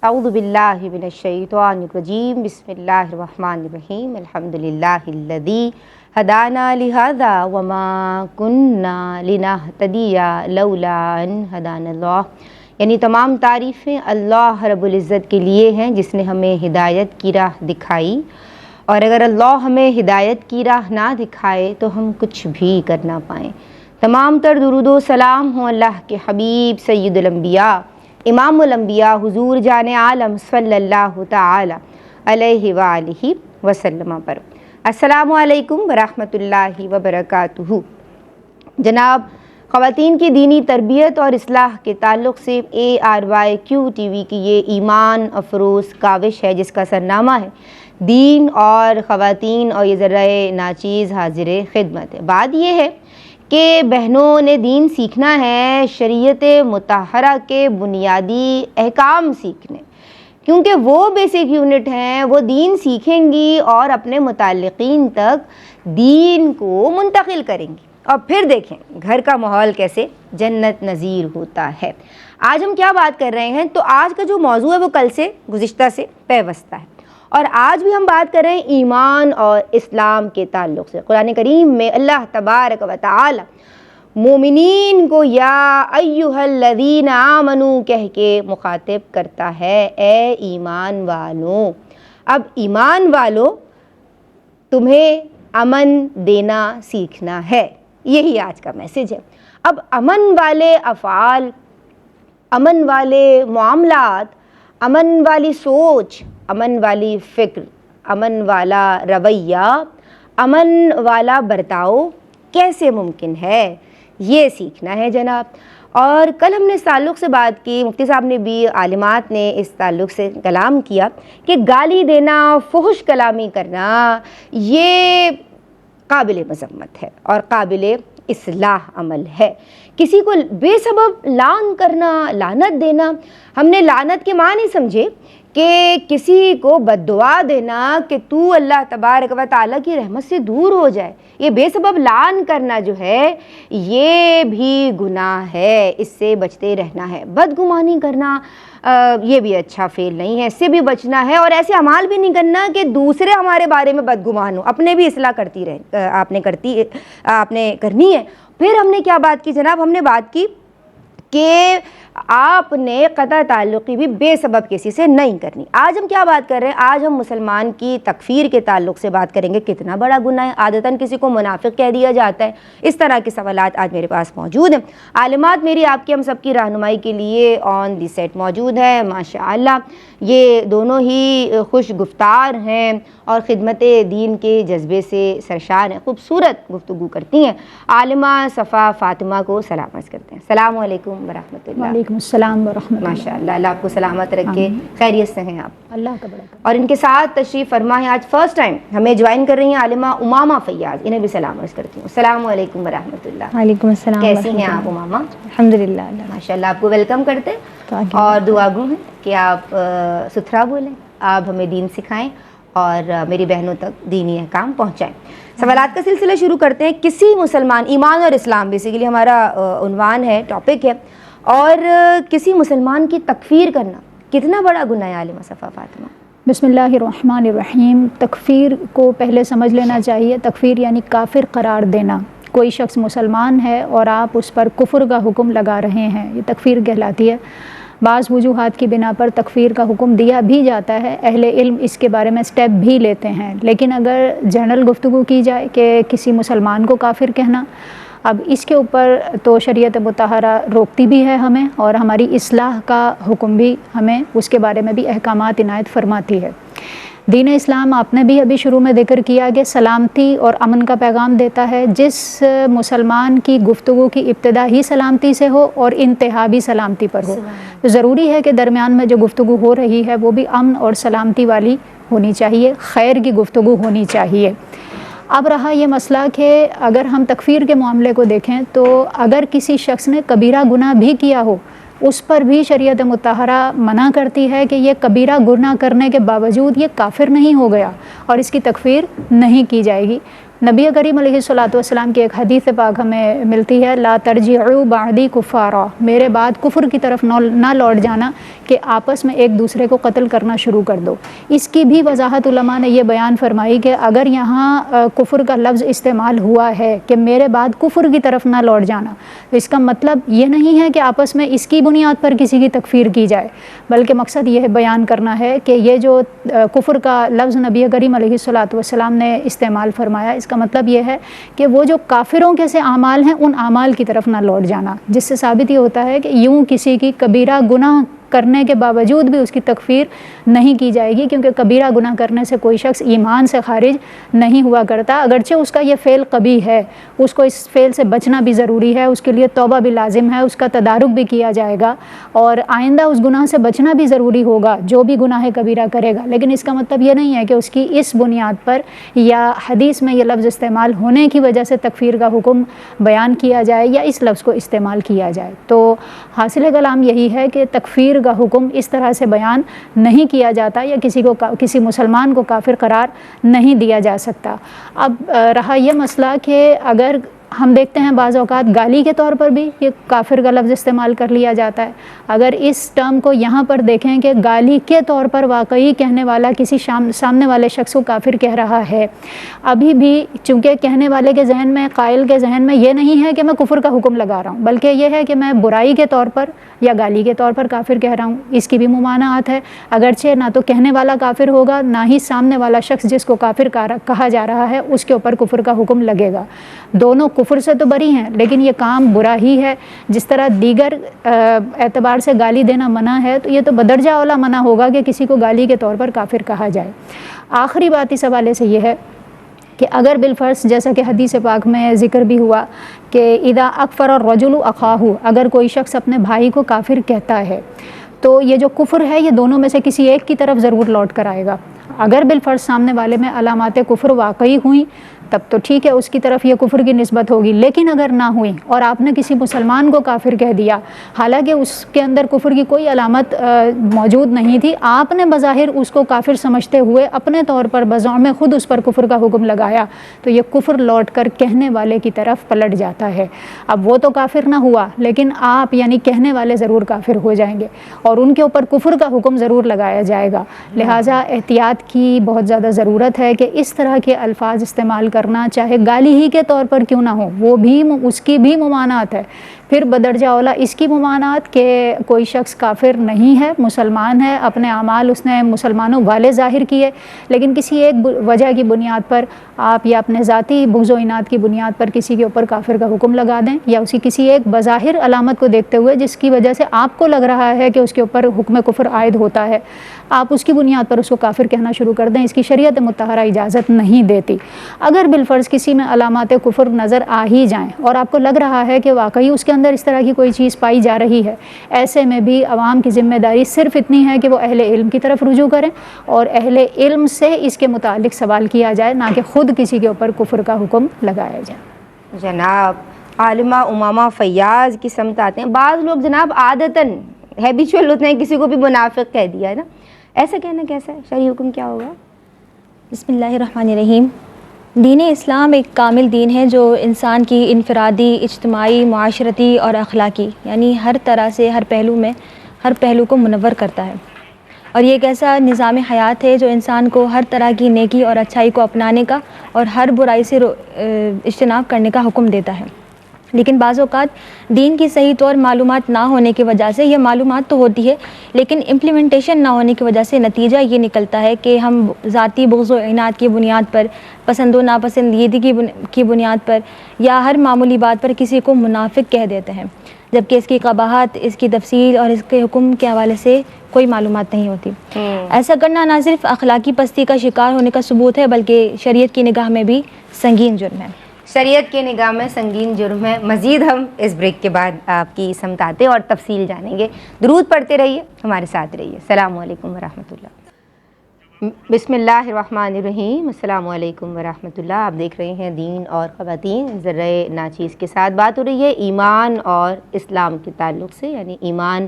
اعوذ باللہ من الشیطان الرجیم بسم اللہ الرحمن الرحیم الحمدللہ الذی ہدانا لہذا وما کننا لنہتدی لولا ان ہدانا اللہ، یعنی تمام تعریفیں اللہ رب العزت کے لیے ہیں جس نے ہمیں ہدایت کی راہ دکھائی، اور اگر اللہ ہمیں ہدایت کی راہ نہ دکھائے تو ہم کچھ بھی کر نہ پائیں۔ تمام تر درود و سلام ہوں اللہ کے حبیب سید الانبیاء امام الانبیاء حضور جان عالم صلی اللہ تعالی علیہ وآلہ وسلم پر۔ السلام علیکم ورحمۃ اللہ وبرکاتہ۔ جناب، خواتین کی دینی تربیت اور اصلاح کے تعلق سے ARYQ TV کی یہ ایمان افروز کاوش ہے جس کا سرنامہ ہے دین اور خواتین، اور یہ ذرائع ناچیز حاضر خدمت ہے۔ بات یہ ہے کہ بہنوں نے دین سیکھنا ہے، شریعت مطہرہ کے بنیادی احکام سیکھنے، کیونکہ وہ بیسک یونٹ ہیں، وہ دین سیکھیں گی اور اپنے متعلقین تک دین کو منتقل کریں گی، اور پھر دیکھیں گھر کا ماحول کیسے جنت نظیر ہوتا ہے۔ آج ہم کیا بات کر رہے ہیں؟ تو آج کا جو موضوع ہے وہ کل سے گزشتہ سے پیوستہ ہے، اور آج بھی ہم بات کر رہے ہیں ایمان اور اسلام کے تعلق سے۔ قرآن کریم میں اللہ تبارک و تعالی مومنین کو یا ایھا الذین آمنوا کہہ کے مخاطب کرتا ہے، اے ایمان والوں۔ اب ایمان والوں، تمہیں امن دینا سیکھنا ہے، یہی آج کا میسج ہے۔ اب امن والے افعال، امن والے معاملات، امن والی سوچ، امن والی فکر، امن والا رویہ، امن والا برتاؤ کیسے ممکن ہے، یہ سیکھنا ہے جناب۔ اور کل ہم نے اس تعلق سے بات کی، مفتی صاحب نے بھی، عالمات نے اس تعلق سے کلام کیا کہ گالی دینا، فحش کلامی کرنا یہ قابل مذمت ہے اور قابل اصلاح عمل ہے۔ کسی کو بے سبب لعن کرنا، لعنت دینا، ہم نے لعنت کے معنی سمجھے کہ کسی کو بد دعا دینا کہ تو اللہ تبارک و تعالیٰ کی رحمت سے دور ہو جائے، یہ بے سبب لعن کرنا جو ہے یہ بھی گناہ ہے، اس سے بچتے رہنا ہے۔ بدگمانی کرنا یہ بھی اچھا فعل نہیں ہے، اس سے بھی بچنا ہے، اور ایسے اعمال بھی نہیں کرنا کہ دوسرے ہمارے بارے میں بدگمان ہو، اپنے بھی اصلاح کرتی رہے، آپ نے کرنی ہے۔ پھر ہم نے کیا بات کی جناب؟ ہم نے بات کی کہ آپ نے قطع تعلقی بھی بے سبب کسی سے نہیں کرنی۔ آج ہم کیا بات کر رہے ہیں؟ آج ہم مسلمان کی تکفیر کے تعلق سے بات کریں گے، کتنا بڑا گناہ ہے، عادتاً کسی کو منافق کہہ دیا جاتا ہے، اس طرح کے سوالات آج میرے پاس موجود ہیں۔ عالمات میری، آپ کی، ہم سب کی رہنمائی کے لیے آن دی سیٹ موجود ہے ماشاءاللہ۔ یہ دونوں ہی خوش گفتار ہیں اور خدمت دین کے جذبے سے سرشار ہیں، خوبصورت گفتگو کرتی ہیں۔ عالمہ صفا فاطمہ کو سلام عرض کرتے ہیں۔ السلام علیکم ورحمۃ اللہ۔ وعلیکم السلام ورحمۃ اللہ۔ ماشاءاللہ، اللہ آپ کو سلامت رکھے، خیریت سے ہیں آپ؟ اللہ کا بڑا کرم۔ اور ان کے ساتھ تشریف فرما ہے، آج فرسٹ ٹائم ہمیں جوائن کر رہی ہیں عالمہ امامہ فیاض، انہیں بھی سلام عرض کرتی ہوں۔ السلام علیکم ورحمۃ اللہ۔ وعلیکم السلام۔ کیسی ہیں آپ امامہ؟ الحمدللہ۔ ماشاءاللہ، آپ کو ویلکم کرتے ہیں اور دعا گو ہیں کہ آپ ستھرا بولیں، آپ ہمیں دین سکھائیں اور میری بہنوں تک دینی احکام پہنچائیں۔ سوالات کا سلسلہ شروع کرتے ہیں۔ کسی مسلمان، ایمان اور اسلام بیسیکلی ہمارا عنوان ہے، ٹاپک ہے، اور کسی مسلمان کی تکفیر کرنا کتنا بڑا گناہ ہے عالمہ صفا فاطمہ؟ بسم اللہ الرحمن الرحیم۔ تکفیر کو پہلے سمجھ لینا چاہیے۔ تکفیر یعنی کافر قرار دینا۔ کوئی شخص مسلمان ہے اور آپ اس پر کفر کا حکم لگا رہے ہیں، یہ تکفیر کہلاتی ہے۔ بعض وجوہات کی بنا پر تکفیر کا حکم دیا بھی جاتا ہے، اہل علم اس کے بارے میں سٹیپ بھی لیتے ہیں، لیکن اگر جنرل گفتگو کی جائے کہ کسی مسلمان کو کافر کہنا، اب اس کے اوپر تو شریعت مطہرہ روکتی بھی ہے ہمیں، اور ہماری اصلاح کا حکم بھی ہمیں اس کے بارے میں بھی احکامات عنایت فرماتی ہے۔ دین اسلام، آپ نے بھی ابھی شروع میں ذکر کیا کہ سلامتی اور امن کا پیغام دیتا ہے۔ جس مسلمان کی گفتگو کی ابتدا ہی سلامتی سے ہو اور انتہا بھی سلامتی پر ہو، تو ضروری ہے کہ درمیان میں جو گفتگو ہو رہی ہے وہ بھی امن اور سلامتی والی ہونی چاہیے، خیر کی گفتگو ہونی چاہیے۔ اب رہا یہ مسئلہ کہ اگر ہم تکفیر کے معاملے کو دیکھیں تو اگر کسی شخص نے کبیرہ گناہ بھی کیا ہو، اس پر بھی شریعت مطہرہ منع کرتی ہے کہ یہ کبیرہ گناہ کرنے کے باوجود یہ کافر نہیں ہو گیا اور اس کی تکفیر نہیں کی جائے گی۔ نبی کریم علیہ الصلوۃ والسلام کی ایک حدیث پاک ہمیں ملتی ہے، لا ترجعوا بعدی کفارا، میرے بعد کفر کی طرف نہ لوٹ جانا کہ آپس میں ایک دوسرے کو قتل کرنا شروع کر دو۔ اس کی بھی وضاحت علماء نے یہ بیان فرمائی کہ اگر یہاں کفر کا لفظ استعمال ہوا ہے کہ میرے بعد کفر کی طرف نہ لوٹ جانا، تو اس کا مطلب یہ نہیں ہے کہ آپس میں اس کی بنیاد پر کسی کی تکفیر کی جائے، بلکہ مقصد یہ بیان کرنا ہے کہ یہ جو کفر کا لفظ نبی کریم علیہ الصلوۃ والسلام نے استعمال فرمایا، اس کا مطلب یہ ہے کہ وہ جو کافروں کے سے اعمال ہیں ان اعمال کی طرف نہ لوٹ جانا، جس سے ثابت یہ ہوتا ہے کہ یوں کسی کی کبیرہ گناہ کرنے کے باوجود بھی اس کی تکفیر نہیں کی جائے گی، کیونکہ کبیرہ گناہ کرنے سے کوئی شخص ایمان سے خارج نہیں ہوا کرتا، اگرچہ اس کا یہ فعل قبیح ہے، اس کو اس فعل سے بچنا بھی ضروری ہے، اس کے لیے توبہ بھی لازم ہے، اس کا تدارک بھی کیا جائے گا اور آئندہ اس گناہ سے بچنا بھی ضروری ہوگا جو بھی گناہ کبیرہ کرے گا، لیکن اس کا مطلب یہ نہیں ہے کہ اس کی اس بنیاد پر یا حدیث میں یہ لفظ استعمال ہونے کی وجہ سے تکفیر کا حکم بیان کیا جائے یا اس لفظ کو استعمال کیا جائے۔ تو حاصل کلام یہی ہے کہ تکفیر کا حکم اس طرح سے بیان نہیں کیا جاتا یا کسی مسلمان کو کافر قرار نہیں دیا جا سکتا۔ اب رہا یہ مسئلہ کہ اگر ہم دیکھتے ہیں بعض اوقات گالی کے طور پر بھی یہ کافر کا لفظ استعمال کر لیا جاتا ہے، اگر اس ٹرم کو یہاں پر دیکھیں کہ گالی کے طور پر واقعی کہنے والا کسی سامنے والے شخص کو کافر کہہ رہا ہے، ابھی بھی چونکہ کہنے والے کے ذہن میں، قائل کے ذہن میں یہ نہیں ہے کہ میں کفر کا حکم لگا رہا ہوں، بلکہ یہ ہے کہ میں برائی کے طور پر یا گالی کے طور پر کافر کہہ رہا ہوں، اس کی بھی ممانعات ہے، اگرچہ نہ تو کہنے والا کافر ہوگا نہ ہی سامنے والا شخص جس کو کافر کہا جا رہا ہے اس کے اوپر کفر کا حکم لگے گا، دونوں کفر سے تو بری ہیں لیکن یہ کام برا ہی ہے، جس طرح دیگر اعتبار سے گالی دینا منع ہے تو یہ تو بدرجہ اولا منع ہوگا کہ کسی کو گالی کے طور پر کافر کہا جائے۔ آخری بات اس حوالے سے یہ ہے کہ اگر بالفرض جیسا کہ حدیث پاک میں ذکر بھی ہوا کہ اذا اکفر الرجل اخاہ، اگر کوئی شخص اپنے بھائی کو کافر کہتا ہے تو یہ جو کفر ہے یہ دونوں میں سے کسی ایک کی طرف ضرور لوٹ کر آئے گا، اگر بالفرض سامنے والے میں علامات کفر واقعی ہوئیں تب تو ٹھیک ہے، اس کی طرف یہ کفر کی نسبت ہوگی، لیکن اگر نہ ہوئی اور آپ نے کسی مسلمان کو کافر کہہ دیا حالانکہ اس کے اندر کفر کی کوئی علامت موجود نہیں تھی، آپ نے بظاہر اس کو کافر سمجھتے ہوئے اپنے طور پر بزعم خود اس پر کفر کا حکم لگایا تو یہ کفر لوٹ کر کہنے والے کی طرف پلٹ جاتا ہے۔ اب وہ تو کافر نہ ہوا لیکن آپ یعنی کہنے والے ضرور کافر ہو جائیں گے اور ان کے اوپر کفر کا حکم ضرور لگایا جائے گا، لہٰذا احتیاط کی بہت زیادہ ضرورت ہے کہ اس طرح کے الفاظ استعمال کرنا چاہے گالی ہی کے طور پر کیوں نہ ہو، وہ بھی اس کی بھی ممانعت ہے، پھر بدرجہ اولا اس کی ممانعت کہ کوئی شخص کافر نہیں ہے، مسلمان ہے، اپنے اعمال اس نے مسلمانوں والے ظاہر کیے لیکن کسی ایک وجہ کی بنیاد پر آپ یا اپنے ذاتی بغض و عناد کی بنیاد پر کسی کے اوپر کافر کا حکم لگا دیں یا اسی کسی ایک بظاہر علامت کو دیکھتے ہوئے جس کی وجہ سے آپ کو لگ رہا ہے کہ اس کے اوپر حکم کفر عائد ہوتا ہے، آپ اس کی بنیاد پر اس کو کافر کہنا شروع کر دیں، اس کی شریعت مطہرہ اجازت نہیں دیتی۔ اگر بالفرض کسی میں علامات کفر نظر آ ہی جائیں اور آپ کو لگ رہا ہے کہ واقعی اس کے اندر اس طرح کی کوئی چیز پائی جا رہی ہے، ایسے میں بھی عوام کی ذمہ داری صرف اتنی ہے کہ وہ اہل علم کی طرف رجوع کریں اور اہل علم سے اس کے متعلق سوال کیا جائے، نہ کہ خود کسی کے اوپر کفر کا حکم لگایا جائے۔ جناب عالمہ امامہ فیاض کی سمت آتے ہیں، بعض لوگ جناب عادتاً ہیبیچول ہوتے ہیں، کسی کو بھی منافق کہہ دیا ہے نا، ایسا کہنا کیسا ہے، شرعی حکم کیا ہوگا؟ بسم اللہ الرحمن الرحیم۔ دین اسلام ایک کامل دین ہے جو انسان کی انفرادی، اجتماعی، معاشرتی اور اخلاقی یعنی ہر طرح سے ہر پہلو کو منور کرتا ہے، اور یہ ایک ایسا نظام حیات ہے جو انسان کو ہر طرح کی نیکی اور اچھائی کو اپنانے کا اور ہر برائی سے اجتناب کرنے کا حکم دیتا ہے۔ لیکن بعض اوقات دین کی صحیح طور معلومات نہ ہونے کی وجہ سے، یہ معلومات تو ہوتی ہے لیکن امپلیمنٹیشن نہ ہونے کی وجہ سے نتیجہ یہ نکلتا ہے کہ ہم ذاتی بغض و عناد کی بنیاد پر، پسند و ناپسندیدگی کی بنیاد پر یا ہر معمولی بات پر کسی کو منافق کہہ دیتے ہیں، جبکہ اس کی قباحت، اس کی تفصیل اور اس کے حکم کے حوالے سے کوئی معلومات نہیں ہوتی۔ ایسا کرنا نہ صرف اخلاقی پستی کا شکار ہونے کا ثبوت ہے بلکہ شریعت کی نگاہ میں بھی سنگین جرم ہے۔ شریعت کی نگاہ میں سنگین جرم ہے۔ مزید ہم اس بریک کے بعد آپ کی سمت آتے اور تفصیل جانیں گے، درود پڑھتے رہیے، ہمارے ساتھ رہیے۔ السلام علیکم ورحمۃ اللہ۔ بسم اللہ الرحمن الرحیم۔ السلام علیکم ورحمۃ اللہ۔ آپ دیکھ رہے ہیں دین اور خواتین، ذرہ ناچیز کے ساتھ بات ہو رہی ہے ایمان اور اسلام کے تعلق سے، یعنی ایمان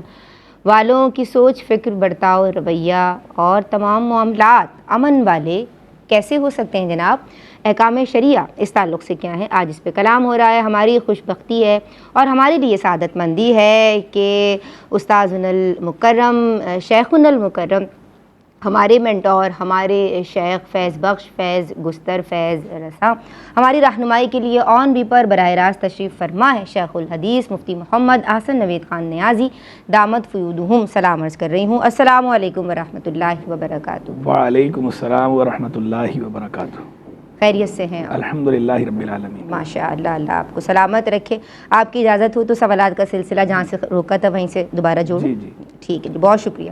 والوں کی سوچ، فکر، برتاؤ، رویہ اور تمام معاملات امن والے کیسے ہو سکتے ہیں جناب؟ احکام شریعہ اس تعلق سے کیا ہے؟ آج اس پہ کلام ہو رہا ہے۔ ہماری خوش بختی ہے اور ہمارے لیے سعادت مندی ہے کہ استاذنا المکرم، شیخنا المکرم، ہمارے مینٹور، ہمارے شیخ فیض بخش، فیض گستر، فیض رساں، ہماری رہنمائی کے لیے آن بھی پر براہ راست تشریف فرما ہے شیخ الحدیث مفتی محمد احسن نوید خان نیازی دامت فیودہم۔ سلام عرض کر رہی ہوں، السلام علیکم ورحمۃ اللہ وبرکاتہ۔ وعلیکم السلام ورحمۃ اللہ وبرکاتہ۔ خیریت سے ہیں؟ الحمدللہ رب العالمین۔ ماشاء اللہ، اللہ آپ کو سلامت رکھے۔ آپ کی اجازت ہو تو سوالات کا سلسلہ جہاں سے روکا تھا وہیں سے دوبارہ جوڑوں؟ جی جی ٹھیک ہے جی، بہت شکریہ۔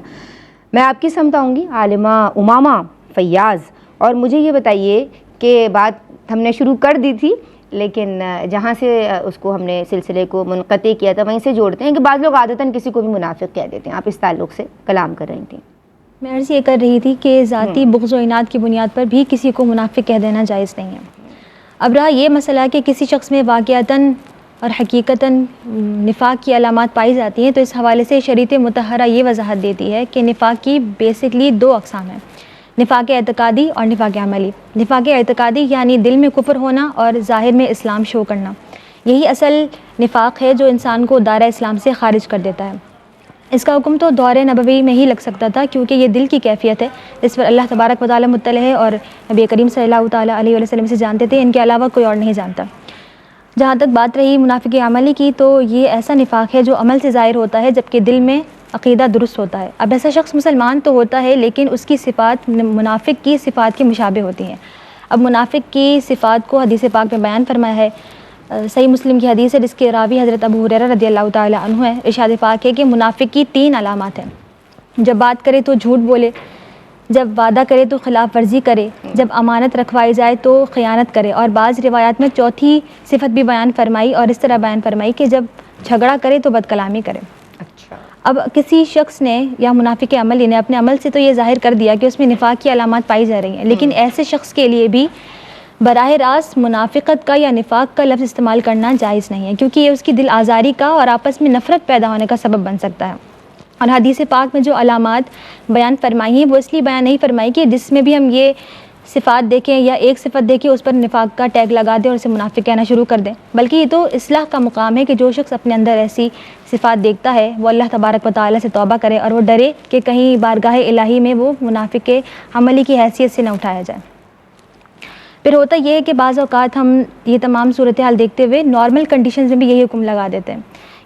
میں آپ کی سمت آؤں گی عالمہ امامہ فیاض، اور مجھے یہ بتائیے کہ بات ہم نے شروع کر دی تھی لیکن جہاں سے اس کو ہم نے سلسلے کو منقطع کیا تھا وہیں سے جوڑتے ہیں کہ بعض لوگ عادتاً کسی کو بھی منافق کہہ دیتے ہیں۔ آپ اس تعلق سے کلام کر رہی تھیں۔ میں عرض یہ کر رہی تھی کہ ذاتی بغض و عناد کی بنیاد پر بھی کسی کو منافق کہہ دینا جائز نہیں ہے۔ اب رہا یہ مسئلہ کہ کسی شخص میں واقعتاً اور حقیقتاً نفاق کی علامات پائی جاتی ہیں، تو اس حوالے سے شریعت مطہرہ یہ وضاحت دیتی ہے کہ نفاق کی بیسکلی دو اقسام ہیں، نفاق اعتقادی اور نفاق عملی۔ نفاق اعتقادی یعنی دل میں کفر ہونا اور ظاہر میں اسلام شو کرنا، یہی اصل نفاق ہے جو انسان کو دائرہ اسلام سے خارج کر دیتا ہے۔ اس کا حکم تو دور نبوی میں ہی لگ سکتا تھا، کیونکہ یہ دل کی کیفیت ہے جس پر اللہ تبارک و تعالیٰ مطلع ہے اور نبی کریم صلی اللہ تعالیٰ علیہ وسلم سے جانتے تھے، ان کے علاوہ کوئی اور نہیں جانتا۔ جہاں تک بات رہی منافق عملی کی، تو یہ ایسا نفاق ہے جو عمل سے ظاہر ہوتا ہے جبکہ دل میں عقیدہ درست ہوتا ہے۔ اب ایسا شخص مسلمان تو ہوتا ہے لیکن اس کی صفات منافق کی صفات کے مشابہ ہوتی ہیں۔ اب منافق کی صفات کو حدیث پاک میں بیان فرمایا ہے، صحیح مسلم کی حدیث ہے جس کے راوی حضرت ابو ہریرہ رضی اللہ تعالیٰ عنہ ہے۔ ارشاد پاک ہے کہ منافق کی 3 علامات ہیں، جب بات کرے تو جھوٹ بولے، جب وعدہ کرے تو خلاف ورزی کرے، جب امانت رکھوائی جائے تو خیانت کرے، اور بعض روایات میں چوتھی صفت بھی بیان فرمائی اور اس طرح بیان فرمائی کہ جب جھگڑا کرے تو بد کلامی کرے۔ اچھا، اب کسی شخص نے یا منافق عملی نے اپنے عمل سے تو یہ ظاہر کر دیا کہ اس میں نفاق کی علامات پائی جا رہی ہیں، لیکن ایسے شخص کے لیے بھی براہ راست منافقت کا یا نفاق کا لفظ استعمال کرنا جائز نہیں ہے، کیونکہ یہ اس کی دل آزاری کا اور آپس میں نفرت پیدا ہونے کا سبب بن سکتا ہے۔ اور حدیث پاک میں جو علامات بیان فرمائی ہیں وہ اس لیے بیان نہیں فرمائی کہ جس میں بھی ہم یہ صفات دیکھیں یا ایک صفت دیکھیں اس پر نفاق کا ٹیگ لگا دیں اور اسے منافق کہنا شروع کر دیں، بلکہ یہ تو اصلاح کا مقام ہے کہ جو شخص اپنے اندر ایسی صفات دیکھتا ہے وہ اللہ تبارک و تعالیٰ سے توبہ کرے اور وہ ڈرے کہ کہیں بارگاہ الہی میں وہ منافق عملی کی حیثیت سے نہ اٹھایا جائے۔ پھر ہوتا یہ ہے کہ بعض اوقات ہم یہ تمام صورتحال دیکھتے ہوئے نارمل کنڈیشنز میں بھی یہی حکم لگا دیتے ہیں،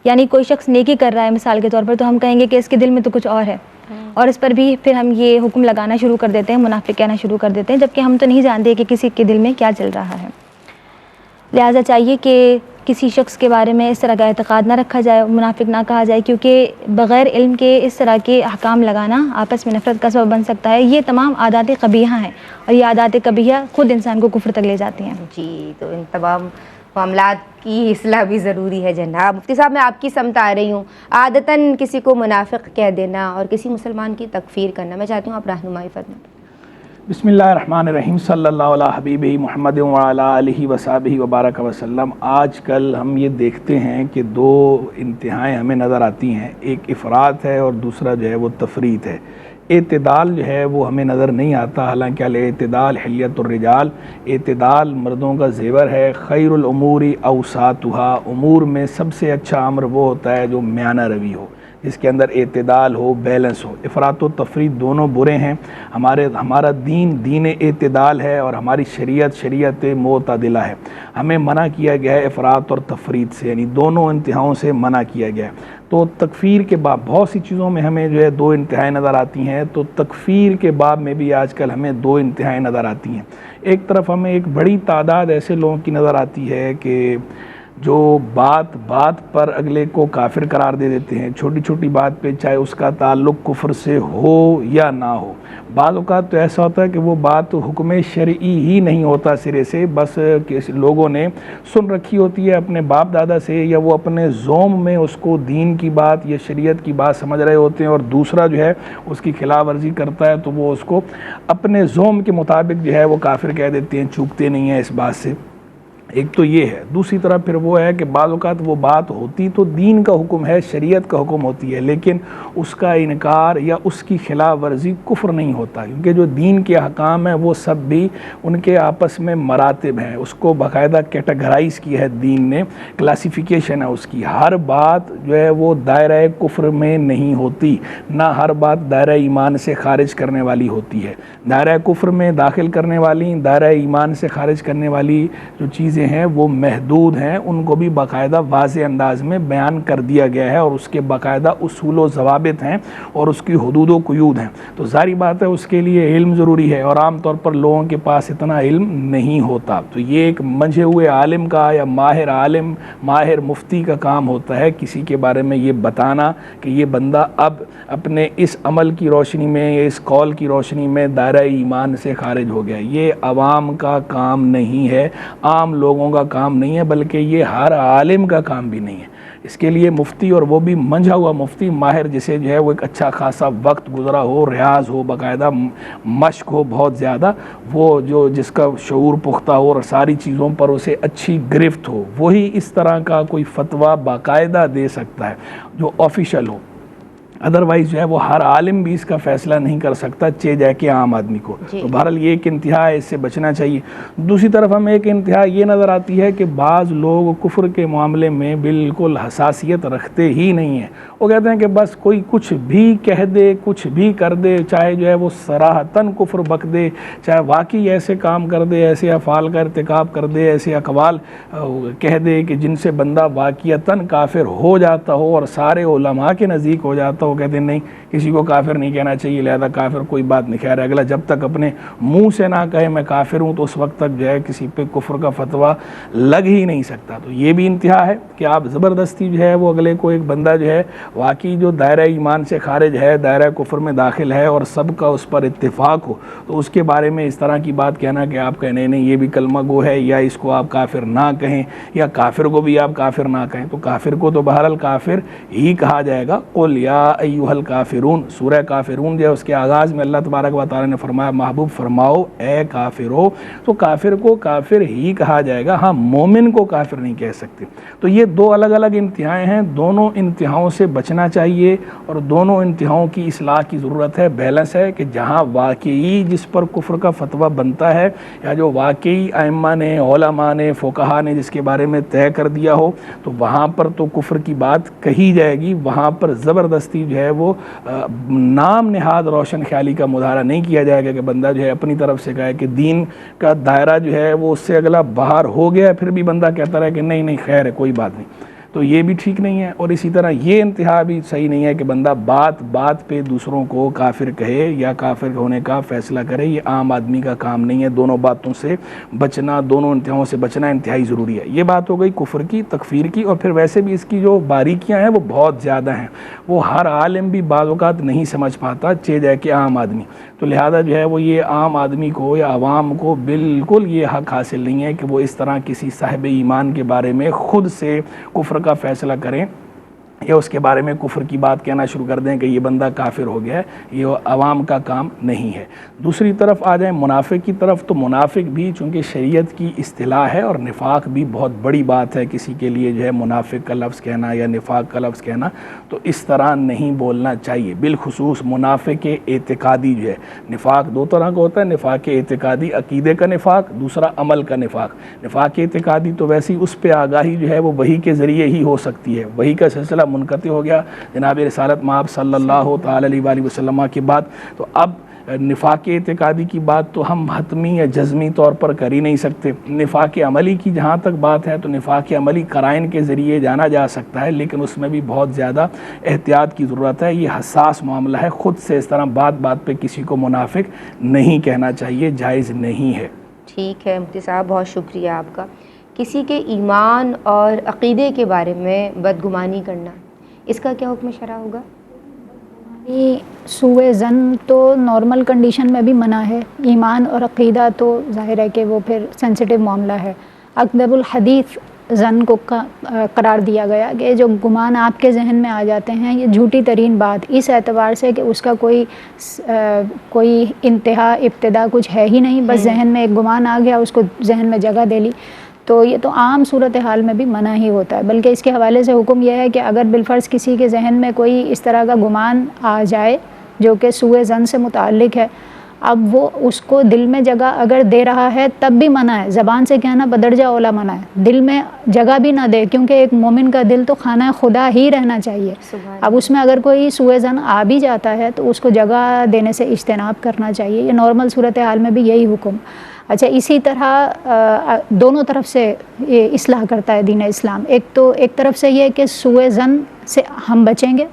یعنی کوئی شخص نیکی کر رہا ہے مثال کے طور پر، تو ہم کہیں گے کہ اس کے دل میں تو کچھ اور ہے، اور اس پر بھی پھر ہم یہ حکم لگانا شروع کر دیتے ہیں، منافق کہنا شروع کر دیتے ہیں، جبکہ ہم تو نہیں جانتے کہ کسی کے دل میں کیا چل رہا ہے۔ لہٰذا چاہیے کہ کسی شخص کے بارے میں اس طرح کا اعتقاد نہ رکھا جائے، منافق نہ کہا جائے، کیونکہ بغیر علم کے اس طرح کے احکام لگانا آپس میں نفرت کا سبب بن سکتا ہے۔ یہ تمام عادات قبیحہ ہیں اور یہ عادات قبیحہ خود انسان کو کفر تک لے جاتی ہیں۔ جی، تو ان تمام معاملات کی اصلاح بھی ضروری ہے جناب۔ مفتی صاحب میں آپ کی سمت آ رہی ہوں، عادتاً کسی کو منافق کہہ دینا اور کسی مسلمان کی تکفیر کرنا، میں چاہتی ہوں آپ رہنمائی فرمائیں۔ بسم اللہ الرحمن الرحیم، صلی اللہ علیہ حبیبہ محمد وعلی آلہ وصحبہ وبارک وسلم۔ آج کل ہم یہ دیکھتے ہیں کہ 2 انتہائیں ہمیں نظر آتی ہیں، ایک افراط ہے اور دوسرا جو ہے وہ تفریط ہے۔ اعتدال جو ہے وہ ہمیں نظر نہیں آتا، حالانکہ الاعتدال حلیۃ الرجال، اعتدال مردوں کا زیور ہے۔ خیر الامور اوساطھا، امور میں سب سے اچھا امر وہ ہوتا ہے جو میانہ روی ہو، جس کے اندر اعتدال ہو، بیلنس ہو۔ افراط و تفریط دونوں برے ہیں۔ ہمارا دین اعتدال ہے اور ہماری شریعت معتدلہ ہے۔ ہمیں منع کیا گیا ہے افراط اور تفریط سے، یعنی دونوں انتہاؤں سے منع کیا گیا ہے۔ تو تکفیر کے باب بہت سی چیزوں میں ہمیں جو ہے 2 انتہائیں نظر آتی ہیں، تو تکفیر کے باب میں بھی آج کل ہمیں 2 انتہائیں نظر آتی ہیں۔ ایک طرف ہمیں ایک بڑی تعداد ایسے لوگوں کی نظر آتی ہے کہ جو بات پر اگلے کو کافر قرار دے دیتے ہیں، چھوٹی چھوٹی بات پہ، چاہے اس کا تعلق کفر سے ہو یا نہ ہو۔ بعض اوقات تو ایسا ہوتا ہے کہ وہ بات حکم شرعی ہی نہیں ہوتا سرے سے، بس لوگوں نے سن رکھی ہوتی ہے اپنے باپ دادا سے، یا وہ اپنے ذوم میں اس کو دین کی بات یا شریعت کی بات سمجھ رہے ہوتے ہیں، اور دوسرا جو ہے اس کی خلاف ورزی کرتا ہے تو وہ اس کو اپنے ذوم کے مطابق جو ہے وہ کافر کہہ دیتے ہیں، چوکتے نہیں ہیں اس بات سے۔ ایک تو یہ ہے. دوسری طرف پھر وہ ہے کہ بعض اوقات وہ بات ہوتی تو دین کا حکم ہے، شریعت کا حکم ہوتی ہے، لیکن اس کا انکار یا اس کی خلاف ورزی کفر نہیں ہوتا، کیونکہ جو دین کے احکام ہیں وہ سب بھی ان کے آپس میں مراتب ہیں. اس کو باقاعدہ کیٹیگرائز کیا ہے دین نے، کلاسیفیکیشن ہے اس کی. ہر بات جو ہے وہ دائرہ کفر میں نہیں ہوتی، نہ ہر بات دائرہ ایمان سے خارج کرنے والی ہوتی ہے. دائرہ کفر میں داخل کرنے والی، دائرہ ایمان سے خارج کرنے والی جو چیزیں ہیں وہ محدود ہیں، ان کو بھی باقاعدہ واضح انداز میں بیان کر دیا گیا ہے، اور اس کے باقاعدہ اصول و ضوابط ہیں اور اس کی حدود و قیود ہیں. تو ظاہری بات ہے اس کے لیے علم ضروری ہے، اور عام طور پر لوگوں کے پاس اتنا علم نہیں ہوتا. تو یہ ایک منجھے ہوئے عالم کا یا ماہر عالم، ماہر مفتی کا کام ہوتا ہے کسی کے بارے میں یہ بتانا کہ یہ بندہ اب اپنے اس عمل کی روشنی میں یا اس قول کی روشنی میں دائرہ ایمان سے خارج ہو گیا. یہ عوام کا کام نہیں ہے، عام لوگوں کا کام نہیں ہے، بلکہ یہ ہر عالم کا کام بھی نہیں ہے. اس کے لیے مفتی، اور وہ بھی منجھا ہوا مفتی، ماہر، جسے جو ہے وہ ایک اچھا خاصا وقت گزرا ہو، ریاض ہو، باقاعدہ مشق ہو بہت زیادہ، وہ جو جس کا شعور پختہ ہو اور ساری چیزوں پر اسے اچھی گرفت ہو، وہی اس طرح کا کوئی فتویٰ باقاعدہ دے سکتا ہے جو آفیشل ہو. ادروائز جو ہے وہ ہر عالم بھی اس کا فیصلہ نہیں کر سکتا، چہ جائے کہ عام آدمی کو. تو بہرحال یہ ایک انتہا ہے، اس سے بچنا چاہیے. دوسری طرف ہمیں ایک انتہا یہ نظر آتی ہے کہ بعض لوگ کفر کے معاملے میں بالکل حساسیت رکھتے ہی نہیں ہیں. وہ کہتے ہیں کہ بس کوئی کچھ بھی کہہ دے، کچھ بھی کر دے، چاہے جو ہے وہ صراحتاً کفر بک دے، چاہے واقعی ایسے کام کر دے، ایسے افعال کا ارتکاب کر دے، ایسے اقوال کہہ دے کہ جن سے بندہ واقعتاً کافر ہو جاتا ہو اور سارے علماء کے نزدیک ہو جاتا ہو. وہ کہتے ہیں نہیں، کسی کو کافر نہیں کہنا چاہیے، لہذا کافر کوئی بات نہیں. خیر اگلا جب تک اپنے منہ سے نہ کہے میں کافر ہوں تو اس وقت تک جو ہے کسی پہ کفر کا فتویٰ لگ ہی نہیں سکتا. تو یہ بھی انتہا ہے کہ آپ زبردستی جو ہے وہ اگلے کو، ایک بندہ جو ہے واقعی جو دائرہ ایمان سے خارج ہے، دائرہ کفر میں داخل ہے اور سب کا اس پر اتفاق ہو، تو اس کے بارے میں اس طرح کی بات کہنا کہ آپ کہیں نہیں یہ بھی کلمہ گو ہے، یا اس کو آپ کافر نہ کہیں، یا کافر کو بھی آپ کافر نہ کہیں. تو کافر کو تو بہرحال کافر ہی کہا جائے گا. قل یا ایھا الکافرون، سورہ کافرون جو ہے اس کے آغاز میں اللہ تبارک و تعالی نے فرمایا محبوب فرماؤ اے کافرو. تو کافر کو کافر ہی کہا جائے گا، ہاں مومن کو کافر نہیں کہہ سکتے. تو یہ دو الگ الگ انتہائیں ہیں، دونوں انتہاؤں سے بچنا چاہیے اور دونوں انتہاؤں کی اصلاح کی ضرورت ہے. بیلنس ہے کہ جہاں واقعی جس پر کفر کا فتویٰ بنتا ہے، یا جو واقعی ائمہ نے، علماء نے، فقہا نے جس کے بارے میں طے کر دیا ہو، تو وہاں پر تو کفر کی بات کہی جائے گی. وہاں پر زبردستی جو ہے وہ نام نہاد روشن خیالی کا مظاہرہ نہیں کیا جائے گا کہ بندہ جو ہے اپنی طرف سے کہے کہ دین کا دائرہ جو ہے وہ اس سے اگلا باہر ہو گیا، پھر بھی بندہ کہتا رہے کہ نہیں نہیں خیر ہے کوئی بات نہیں. تو یہ بھی ٹھیک نہیں ہے. اور اسی طرح یہ انتہا بھی صحیح نہیں ہے کہ بندہ بات بات پہ دوسروں کو کافر کہے یا کافر ہونے کا فیصلہ کرے. یہ عام آدمی کا کام نہیں ہے. دونوں باتوں سے بچنا، دونوں انتہاؤں سے بچنا انتہائی ضروری ہے. یہ بات ہو گئی کفر کی، تکفیر کی. اور پھر ویسے بھی اس کی جو باریکیاں ہیں وہ بہت زیادہ ہیں، وہ ہر عالم بھی بعض اوقات نہیں سمجھ پاتا، چہ جائے کہ عام آدمی. تو لہذا جو ہے وہ یہ عام آدمی کو یا عوام کو بالکل یہ حق حاصل نہیں ہے کہ وہ اس طرح کسی صاحب ایمان کے بارے میں خود سے کفر کا فیصلہ کریں یا اس کے بارے میں کفر کی بات کہنا شروع کر دیں کہ یہ بندہ کافر ہو گیا ہے. یہ عوام کا کام نہیں ہے. دوسری طرف آ جائیں منافق کی طرف، تو منافق بھی چونکہ شریعت کی اصطلاح ہے اور نفاق بھی بہت بڑی بات ہے کسی کے لیے جو ہے منافق کا لفظ کہنا یا نفاق کا لفظ کہنا، تو اس طرح نہیں بولنا چاہیے. بالخصوص منافق اعتقادی جو ہے، نفاق دو طرح کا ہوتا ہے، نفاق اعتقادی عقیدے کا نفاق، دوسرا عمل کا نفاق. نفاق اعتقادی تو ویسی اس پہ آگاہی جو ہے وہ وحی کے ذریعے ہی ہو سکتی ہے. وحی کا سلسلہ منقطع ہو گیا جناب رسالت مآب صلی اللہ تعالی علیہ وسلم کے بعد. تو اب نفاق اعتقادی کی بات تو ہم حتمی یا جزمی طور پر کر ہی نہیں سکتے. نفاق عملی کی جہاں تک بات ہے تو نفاق عملی قرائن کے ذریعے جانا جا سکتا ہے، لیکن اس میں بھی بہت زیادہ احتیاط کی ضرورت ہے. یہ حساس معاملہ ہے. خود سے اس طرح بات بات پہ کسی کو منافق نہیں کہنا چاہیے، جائز نہیں ہے. ٹھیک ہے مفتی صاحب، بہت شکریہ آپ کا. کسی کے ایمان اور عقیدے کے بارے میں بدگمانی کرنا، اس کا کیا حکم شرع ہوگا؟ سوء ظن تو نارمل کنڈیشن میں بھی منع ہے. ایمان اور عقیدہ تو ظاہر ہے کہ وہ پھر سینسٹیو معاملہ ہے. اکذب الحدیث ظن کو قرار دیا گیا کہ جو گمان آپ کے ذہن میں آ جاتے ہیں یہ جھوٹی ترین بات، اس اعتبار سے کہ اس کا کوئی انتہا ابتدا کچھ ہے ہی نہیں، بس ذہن میں ایک گمان آ گیا، اس کو ذہن میں جگہ دے لی. تو یہ تو عام صورتحال میں بھی منع ہی ہوتا ہے، بلکہ اس کے حوالے سے حکم یہ ہے کہ اگر بالفرض کسی کے ذہن میں کوئی اس طرح کا گمان آ جائے جو کہ سوء ظن سے متعلق ہے، اب وہ اس کو دل میں جگہ اگر دے رہا ہے تب بھی منع ہے، زبان سے کہنا بدرجہ اولا منع ہے، دل میں جگہ بھی نہ دے، کیونکہ ایک مومن کا دل تو خانہ خدا ہی رہنا چاہیے۔ اب اس میں اگر کوئی سوء ظن آ بھی جاتا ہے تو اس کو جگہ دینے سے اجتناب کرنا چاہیے، یہ نارمل صورتحال میں بھی یہی حکم۔ اچھا، اسی طرح دونوں طرف سے یہ اصلاح کرتا ہے دین اسلام، ایک طرف سے یہ کہ سوء ظن سے ہم بچیں گے،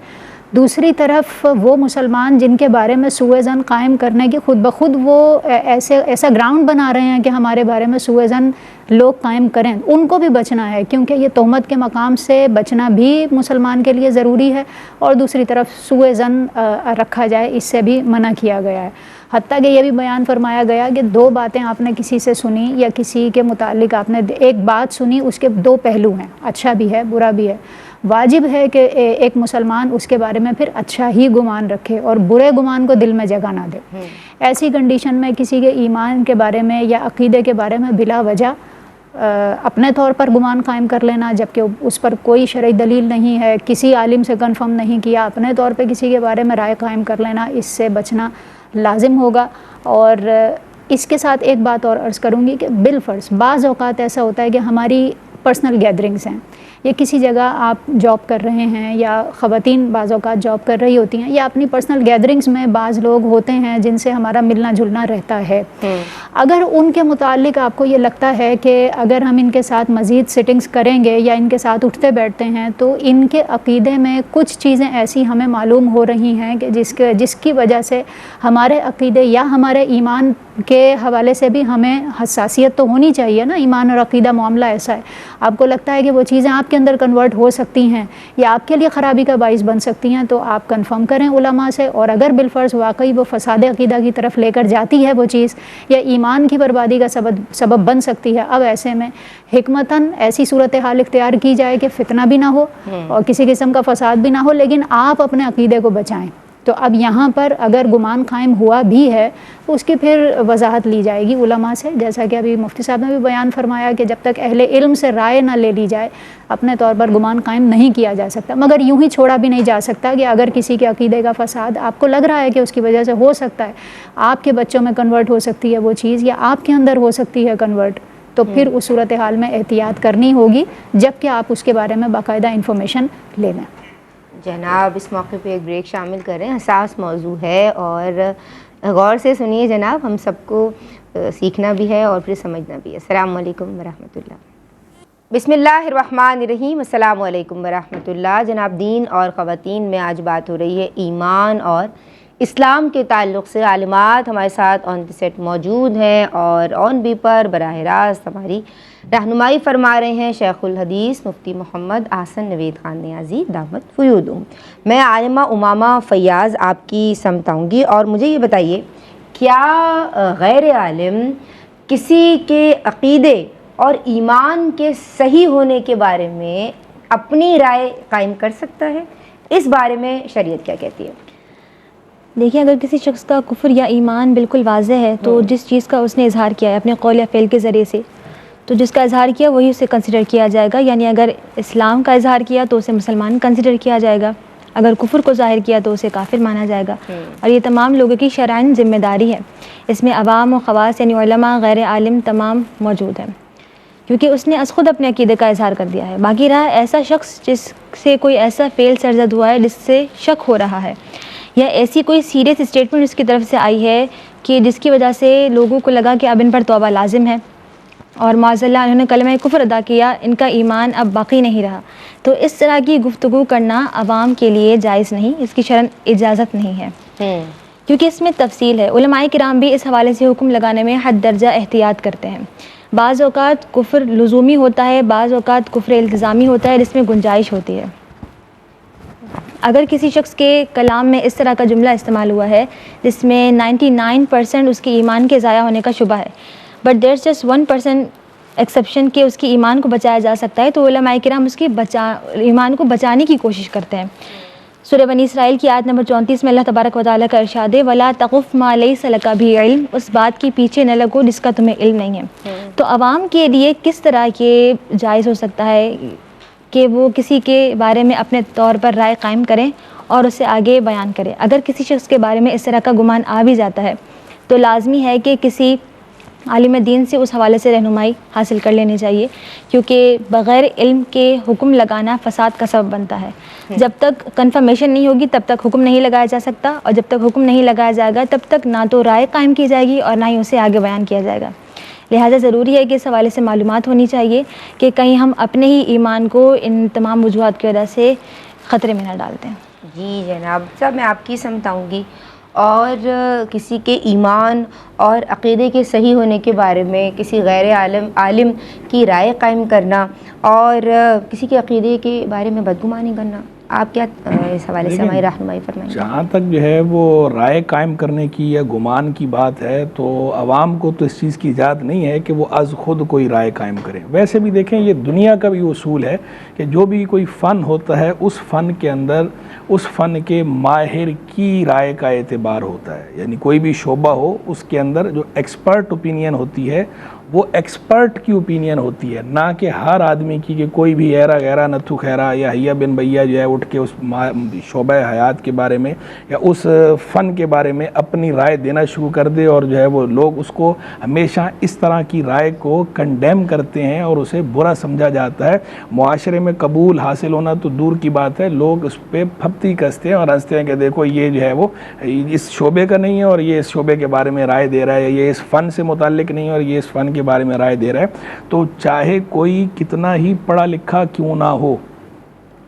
دوسری طرف وہ مسلمان جن کے بارے میں سوء ظن قائم کرنے کی خود بخود وہ ایسا گراؤنڈ بنا رہے ہیں کہ ہمارے بارے میں سوء ظن لوگ قائم کریں، ان کو بھی بچنا ہے، کیونکہ یہ تہمت کے مقام سے بچنا بھی مسلمان کے لیے ضروری ہے، اور دوسری طرف سوء ظن رکھا جائے اس سے بھی منع کیا گیا ہے۔ حتیٰ کہ یہ بھی بیان فرمایا گیا کہ دو باتیں آپ نے کسی سے سنی یا کسی کے متعلق آپ نے ایک بات سنی، اس کے دو پہلو ہیں، اچھا بھی ہے برا بھی ہے، واجب ہے کہ ایک مسلمان اس کے بارے میں پھر اچھا ہی گمان رکھے اور برے گمان کو دل میں جگہ نہ دے۔ ایسی کنڈیشن میں کسی کے ایمان کے بارے میں یا عقیدے کے بارے میں بلا وجہ اپنے طور پر گمان قائم کر لینا، جبکہ اس پر کوئی شرعی دلیل نہیں ہے، کسی عالم سے کنفرم نہیں کیا، اپنے طور پہ کسی کے بارے میں رائے قائم کر لینا، اس سے بچنا لازم ہوگا۔ اور اس کے ساتھ ایک بات اور عرض کروں گی کہ بالفرض بعض اوقات ایسا ہوتا ہے کہ ہماری پرسنل گیدرنگز ہیں، یا کسی جگہ آپ جاب کر رہے ہیں، یا خواتین بعض اوقات جاب کر رہی ہوتی ہیں، یا اپنی پرسنل گیدرنگز میں بعض لوگ ہوتے ہیں جن سے ہمارا ملنا جلنا رہتا ہے۔ اگر ان کے متعلق آپ کو یہ لگتا ہے کہ اگر ہم ان کے ساتھ مزید سٹنگز کریں گے یا ان کے ساتھ اٹھتے بیٹھتے ہیں تو ان کے عقیدے میں کچھ چیزیں ایسی ہمیں معلوم ہو رہی ہیں کہ جس کی وجہ سے ہمارے عقیدے یا ہمارے ایمان کے حوالے سے بھی ہمیں حساسیت تو ہونی چاہیے نا، ایمان اور عقیدہ معاملہ ایسا ہے، آپ کو لگتا ہے کہ وہ چیزیں آپ کے اندر کنورٹ ہو سکتی ہیں یا آپ کے لیے خرابی کا باعث بن سکتی ہیں، تو آپ کنفرم کریں علماء سے، اور اگر بالفرض واقعی وہ فساد عقیدہ کی طرف لے کر جاتی ہے وہ چیز، یا ایمان کی بربادی کا سبب بن سکتی ہے، اب ایسے میں حکمتاً ایسی صورتحال اختیار کی جائے کہ فتنہ بھی نہ ہو اور کسی قسم کا فساد بھی نہ ہو، لیکن آپ اپنے عقیدے کو بچائیں۔ تو اب یہاں پر اگر گمان قائم ہوا بھی ہے تو اس کی پھر وضاحت لی جائے گی علماء سے، جیسا کہ ابھی مفتی صاحب نے بھی بیان فرمایا کہ جب تک اہل علم سے رائے نہ لے لی جائے اپنے طور پر گمان قائم نہیں کیا جا سکتا، مگر یوں ہی چھوڑا بھی نہیں جا سکتا کہ اگر کسی کے عقیدے کا فساد آپ کو لگ رہا ہے کہ اس کی وجہ سے ہو سکتا ہے، آپ کے بچوں میں کنورٹ ہو سکتی ہے وہ چیز، یا آپ کے اندر ہو سکتی ہے کنورٹ، تو پھر اس صورتحال میں احتیاط کرنی ہوگی جبکہ آپ اس کے بارے میں باقاعدہ انفارمیشن لے لیں۔ جناب اس موقع پہ ایک بریک شامل کریں، حساس موضوع ہے اور غور سے سنیے جناب، ہم سب کو سیکھنا بھی ہے اور پھر سمجھنا بھی ہے۔ السلام علیکم ورحمۃ اللہ۔ بسم اللہ الرحمن الرحیم، السلام علیکم ورحمۃ اللہ۔ جناب دین اور خواتین میں آج بات ہو رہی ہے ایمان اور اسلام کے تعلق سے۔ عالمات ہمارے ساتھ آن دی سیٹ موجود ہیں اور آن بی پر براہ راست ہماری رہنمائی فرما رہے ہیں شیخ الحدیث مفتی محمد احسن نوید خان نیازی دعوت فیوض۔ میں عالمہ امامہ فیاض آپ کی سمت آؤں گی، اور مجھے یہ بتائیے کیا غیر عالم کسی کے عقیدے اور ایمان کے صحیح ہونے کے بارے میں اپنی رائے قائم کر سکتا ہے؟ اس بارے میں شریعت کیا کہتی ہے؟ دیکھیے، اگر کسی شخص کا کفر یا ایمان بالکل واضح ہے تو جس چیز کا اس نے اظہار کیا ہے اپنے قول یا فعل کے ذریعے سے، تو جس کا اظہار کیا وہی اسے کنسیڈر کیا جائے گا، یعنی اگر اسلام کا اظہار کیا تو اسے مسلمان کنسیڈر کیا جائے گا، اگر کفر کو ظاہر کیا تو اسے کافر مانا جائے گا۔ اور یہ تمام لوگوں کی شرعاً ذمہ داری ہے، اس میں عوام و خواص یعنی علماء غیر عالم تمام موجود ہیں، کیونکہ اس نے از خود اپنے عقیدے کا اظہار کر دیا ہے۔ باقی رہا ایسا شخص جس سے کوئی ایسا فعل سرزد ہوا ہے جس سے شک ہو رہا ہے، یا ایسی کوئی سیریس اسٹیٹمنٹ اس کی طرف سے آئی ہے کہ جس کی وجہ سے لوگوں کو لگا کہ اب ان پر توبہ لازم ہے اور معاذ اللہ انہوں نے کلمہ کفر ادا کیا، ان کا ایمان اب باقی نہیں رہا، تو اس طرح کی گفتگو کرنا عوام کے لیے جائز نہیں، اس کی شرعاً اجازت نہیں ہے، کیونکہ اس میں تفصیل ہے۔ علماء کرام بھی اس حوالے سے حکم لگانے میں حد درجہ احتیاط کرتے ہیں۔ بعض اوقات کفر لزومی ہوتا ہے، بعض اوقات کفر التزامی ہوتا ہے جس میں گنجائش ہوتی ہے۔ اگر کسی شخص کے کلام میں اس طرح کا جملہ استعمال ہوا ہے جس میں 99% اس کے ایمان کے ضائع ہونے کا شبہ ہے، but there is just 1% exception کہ اس کی ایمان کو بچایا جا سکتا ہے، تو علماء کرام اس کی ایمان کو بچانے کی کوشش کرتے ہیں۔ سورہ بنی اسرائیل کی آیت نمبر 34 میں اللہ تبارک و تعالیٰ کا ارشاد ہے وَلَا تَقُفْ مَا لَيْسَ لَكَ بِهِ عِلْم، اس بات کے پیچھے نہ لگو جس کا تمہیں علم نہیں ہے۔ تو عوام کے لیے کس طرح یہ جائز ہو سکتا ہے کہ وہ کسی کے بارے میں اپنے طور پر رائے قائم کریں اور اسے آگے بیان کریں؟ اگر کسی شخص کے بارے میں اس طرح کا گمان آ بھی جاتا ہے تو لازمی ہے کہ کسی عالم دین سے اس حوالے سے رہنمائی حاصل کر لینی چاہیے، کیونکہ بغیر علم کے حکم لگانا فساد کا سبب بنتا ہے۔ جب تک کنفرمیشن نہیں ہوگی تب تک حکم نہیں لگایا جا سکتا، اور جب تک حکم نہیں لگایا جائے گا تب تک نہ تو رائے قائم کی جائے گی اور نہ ہی اسے آگے بیان کیا جائے گا۔ لہٰذا ضروری ہے کہ اس حوالے سے معلومات ہونی چاہیے کہ کہیں ہم اپنے ہی ایمان کو ان تمام وجوہات کی وجہ سے خطرے میں نہ ڈالتے ہیں۔ جی جناب صاحب، میں آپ کی سمت آؤں گی، اور کسی کے ایمان اور عقیدے کے صحیح ہونے کے بارے میں کسی غیر عالم کی رائے قائم کرنا اور کسی کے عقیدے کے بارے میں بدگمانی کرنا، آپ کیا اس حوالے سے ہماری رہنمائی فرمائیں؟ جہاں تک جو ہے وہ رائے قائم کرنے کی یا گمان کی بات ہے تو عوام کو تو اس چیز کی اجازت نہیں ہے کہ وہ از خود کوئی رائے قائم کریں۔ ویسے بھی دیکھیں یہ دنیا کا بھی اصول ہے کہ جو بھی کوئی فن ہوتا ہے اس فن کے اندر اس فن کے ماہر کی رائے کا اعتبار ہوتا ہے، یعنی کوئی بھی شعبہ ہو اس کے اندر جو ایکسپرٹ اوپینین ہوتی ہے وہ ایکسپرٹ کی اوپینین ہوتی ہے، نہ کہ ہر آدمی کی کہ کوئی بھی ایرا غیرہ نتھو خیرہ یا حیا بن بھیا جو ہے اٹھ کے اس شعبہ حیات کے بارے میں یا اس فن کے بارے میں اپنی رائے دینا شروع کر دے، اور جو ہے وہ لوگ اس کو ہمیشہ اس طرح کی رائے کو کنڈیم کرتے ہیں اور اسے برا سمجھا جاتا ہے۔ معاشرے میں قبول حاصل ہونا تو دور کی بات ہے، لوگ اس پہ پھپتی کستے ہیں اور ہنستے ہیں کہ دیکھو یہ جو ہے وہ اس شعبے کا نہیں ہے اور یہ اس شعبے کے بارے میں رائے دے رہا ہے، یہ اس فن سے متعلق نہیں ہے اور یہ اس فن کے بارے میں رائے دے رہا ہے۔ تو چاہے کوئی کتنا ہی پڑھا لکھا کیوں نہ ہو،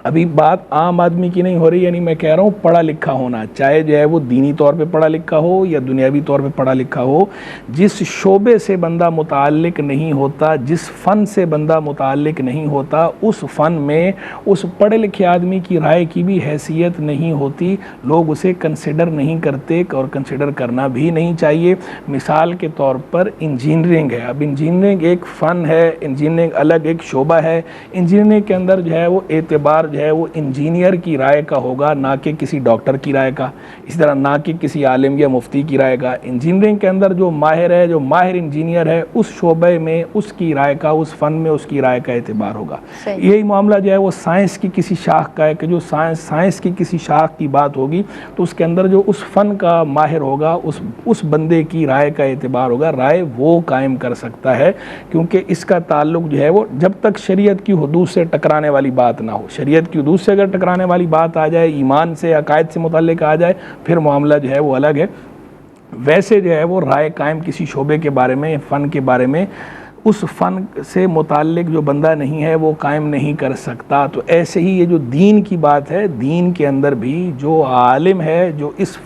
ابھی بات عام آدمی کی نہیں ہو رہی، یعنی میں کہہ رہا ہوں پڑھا لکھا ہونا، چاہے جو ہے وہ دینی طور پہ پڑھا لکھا ہو یا دنیاوی طور پہ پڑھا لکھا ہو، جس شعبے سے بندہ متعلق نہیں ہوتا، جس فن سے بندہ متعلق نہیں ہوتا، اس فن میں اس پڑھے لکھے آدمی کی رائے کی بھی حیثیت نہیں ہوتی، لوگ اسے کنسیڈر نہیں کرتے اور کنسیڈر کرنا بھی نہیں چاہیے۔ مثال کے طور پر انجینئرنگ ہے، اب انجینئرنگ ایک فن ہے، انجینئرنگ الگ ایک شعبہ ہے، انجینئرنگ کے اندر جو ہے وہ اعتبار جو ہے وہ انجینئر کی رائے کا ہوگا، نہ کہ کسی ڈاکٹر کی رائے کا، اسی طرح نہ کہ کسی عالم یا مفتی کی رائے کا۔ انجینئرنگ کے اندر جو ماہر ہے، جو ماہر انجینئر ہے، اس شعبے میں اس کی رائے کا، اس فن میں اس کی رائے کا اعتبار ہوگا۔ یہی معاملہ جو ہے وہ سائنس کی کسی شاخ کا ہے کہ جو سائنس کی کسی شاخ کی بات ہوگی تو اس کے اندر جو اس فن کا ماہر ہوگا اس بندے کی رائے کا اعتبار ہوگا، رائے وہ قائم کر سکتا ہے، کیونکہ اس کا تعلق جو ہے وہ جب تک شریعت کی حدود سے ٹکرانے والی بات نہ ہو، شریعت کی حدود سے اگر ٹکرانے والی بات آ جائے، ایمان سے عقائد سے متعلق آ جائے، پھر معاملہ جو ہے وہ الگ ہے۔ ویسے جو ہے وہ رائے قائم کسی شعبے کے بارے میں، فن کے بارے میں، اس فن سے متعلق جو بندہ نہیں ہے وہ قائم نہیں کر سکتا۔ تو ایسے ہی یہ جو دین کی بات ہے، دین کے اندر بھی جو عالم ہے، جو اس